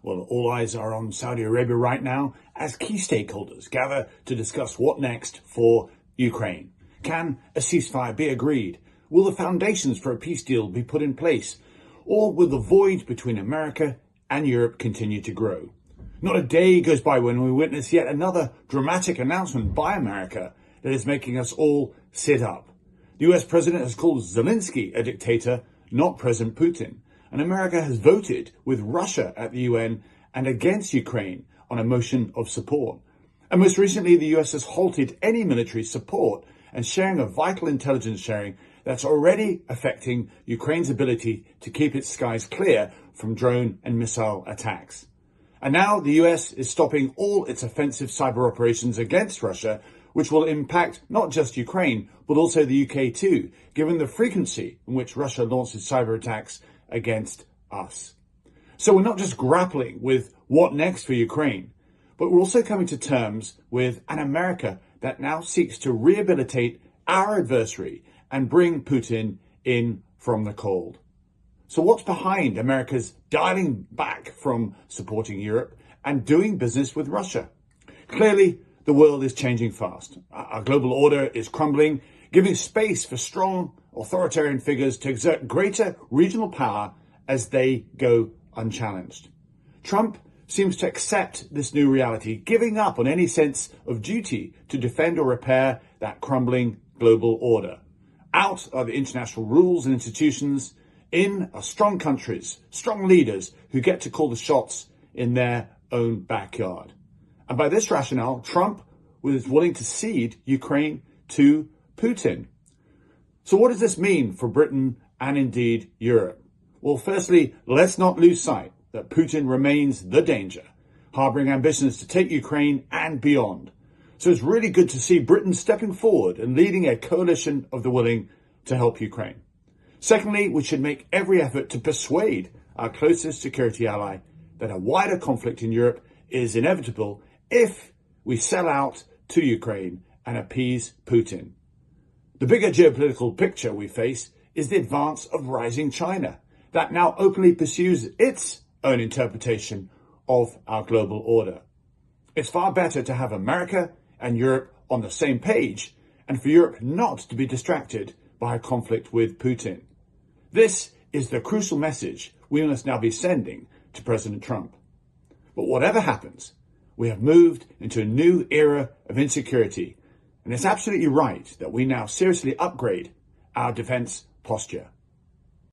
Well, all eyes are on Saudi Arabia right now as key stakeholders gather to discuss what next for Ukraine. Can a ceasefire be agreed? Will the foundations for a peace deal be put in place? Or will the void between America and Europe continue to grow? Not a day goes by when we witness yet another dramatic announcement by America that is making us all sit up. The US president has called Zelensky a dictator, not President Putin. And America has voted with Russia at the UN and against Ukraine on a motion of support. And most recently, the US has halted any military support and sharing of vital intelligence sharing that's already affecting Ukraine's ability to keep its skies clear from drone and missile attacks. And now the US is stopping all its offensive cyber operations against Russia, which will impact not just Ukraine, but also the UK too, given the frequency in which Russia launches cyber attacks against us. So we're not just grappling with what next for Ukraine, but we're also coming to terms with an America that now seeks to rehabilitate our adversary and bring Putin in from the cold. So what's behind America's dialing back from supporting Europe and doing business with Russia? Clearly, the world is changing fast. Our global order is crumbling, giving space for strong authoritarian figures to exert greater regional power as they go unchallenged. Trump seems to accept this new reality, giving up on any sense of duty to defend or repair that crumbling global order. Out are the international rules and institutions. In are strong countries, strong leaders who get to call the shots in their own backyard. And by this rationale, Trump was willing to cede Ukraine to Putin. So what does this mean for Britain and indeed Europe? Well, firstly, let's not lose sight that Putin remains the danger, harboring ambitions to take Ukraine and beyond. So it's really good to see Britain stepping forward and leading a coalition of the willing to help Ukraine. Secondly, we should make every effort to persuade our closest security ally that a wider conflict in Europe is inevitable if we sell out to Ukraine and appease Putin. The bigger geopolitical picture we face is the advance of rising China that now openly pursues its own interpretation of our global order. It's far better to have America and Europe on the same page and for Europe not to be distracted by a conflict with Putin. This is the crucial message we must now be sending to President Trump. But whatever happens, we have moved into a new era of insecurity, and it's absolutely right that we now seriously upgrade our defense posture.